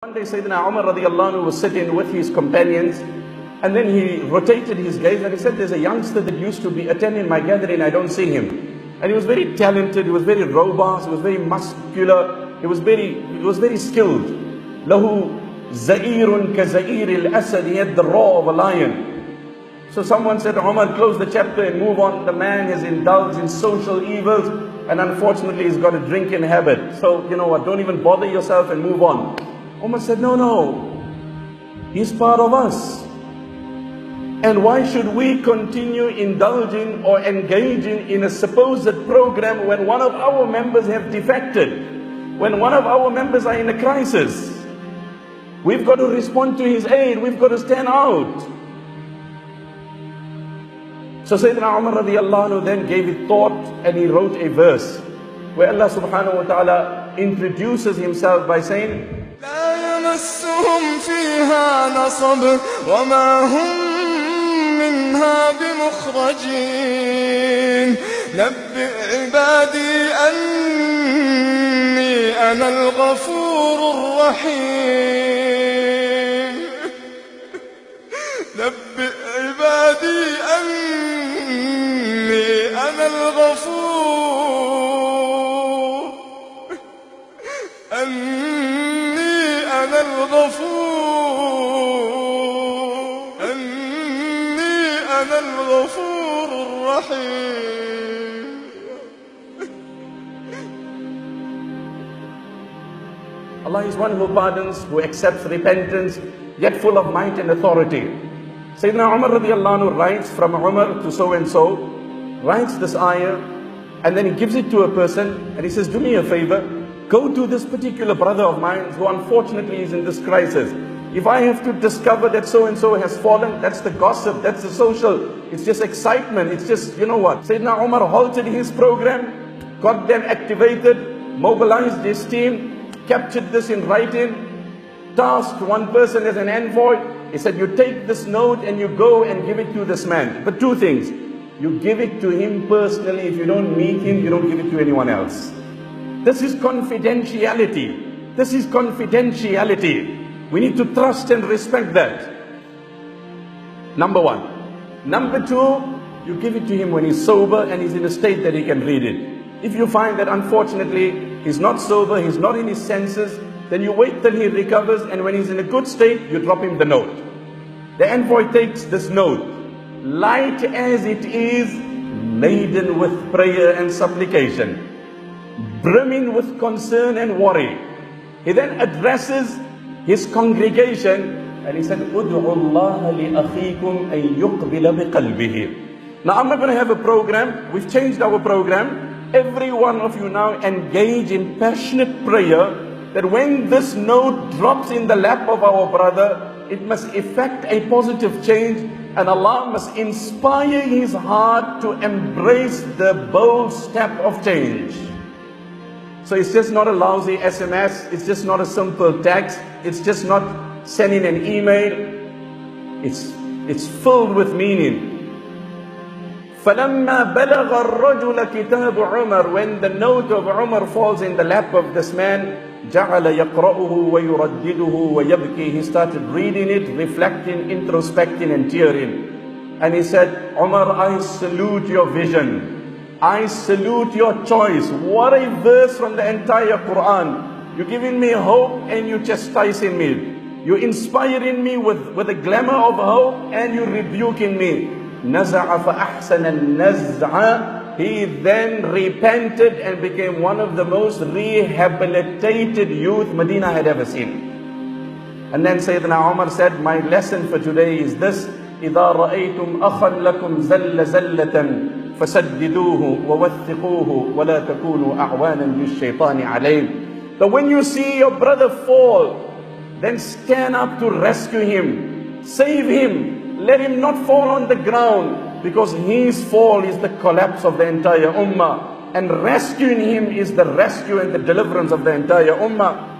One day Sayyidina Umar radiallahu anhu was sitting with his companions, and then he rotated his gaze and he said, there's a youngster that used to be attending my gathering, I don't see him. And he was very talented, he was very robust, he was very muscular, he was very skilled. Lahu za'irun ka za'ir al-asad, he had the roar of a lion. So someone said, Umar, close the chapter and move on. The man has indulged in social evils and unfortunately he's got a drinking habit. So you know what, don't even bother yourself and move on. Umar said, no, he's part of us. And why should we continue indulging or engaging in a supposed program when one of our members have defected, when one of our members are in a crisis? We've got to respond to his aid, we've got to stand out. So Sayyidina Umar radiallahu anhu then gave it thought and he wrote a verse where Allah subhanahu wa ta'ala introduces himself by saying, لا يمسهم فيها نصب وما هم منها بمخرجين نبئ عبادي أني أنا الغفور الرحيم نبئ عبادي أني أنا الغفور أني أنا الغفور الرحيم. Allah is one who pardons, who accepts repentance, yet full of might and authority. Sayyidina Umar radiallahu anhu writes from Umar to so and so, writes this ayah, and then he gives it to a person and he says, do me a favor, go to this particular brother of mine who unfortunately is in this crisis. If I have to discover that so and so has fallen, that's the gossip, that's the social, it's just excitement, it's just, you know what. Sayyidina Umar halted his program, got them activated, mobilized his team, captured this in writing, tasked one person as an envoy. He said, you take this note and you go and give it to this man. But two things, you give it to him personally. If you don't meet him, you don't give it to anyone else. This is confidentiality. This is confidentiality. We need to trust and respect that. Number one. Number two, you give it to him when he's sober and he's in a state that he can read it. If you find that unfortunately he's not sober, he's not in his senses, then you wait till he recovers, and when he's in a good state, you drop him the note. The envoy takes this note, light as it is, laden with prayer and supplication, brimming with concern and worry. He then addresses his congregation and he said, "Ud'u Allah li akhikum an yuqbila biqalbihi." Now I'm not going to have a program. We've changed our program. Every one of you now engage in passionate prayer that when this note drops in the lap of our brother, it must effect a positive change, and Allah must inspire his heart to embrace the bold step of change. So it's just not a lousy SMS, it's just not a simple text, it's just not sending an email, it's filled with meaning. فَلَمَّا بَلَغَ الرَّجُلَ كِتَابُ عُمَرَ, when the note of Umar falls in the lap of this man, جَعَلَ يَقْرَأُهُ وَيُرَدِّدُهُ وَيَبْكِي, he started reading it, reflecting, introspecting and tearing. And he said, Umar, I salute your vision. I salute your choice. What a verse from the entire Quran. You're giving me hope and you're chastising me. You're inspiring me with a glamour of hope and you're rebuking me. نَزَعَ فَأَحْسَنَ النَّزْعَ. He then repented and became one of the most rehabilitated youth Medina had ever seen. And then Sayyidina Umar said, my lesson for today is this: إِذَا رَأَيْتُمْ أَخًا لَكُمْ زَلَّ زَلَّةً فَسَدِّدُوهُ وَوَثِّقُوهُ وَلَا تَكُونُوا أَعْوَانًا لِلشَّيْطَانِ عَلَيْهِ. But when you see your brother fall, then stand up to rescue him, save him. Let him not fall on the ground, because his fall is the collapse of the entire ummah, and rescuing him is the rescue and the deliverance of the entire ummah.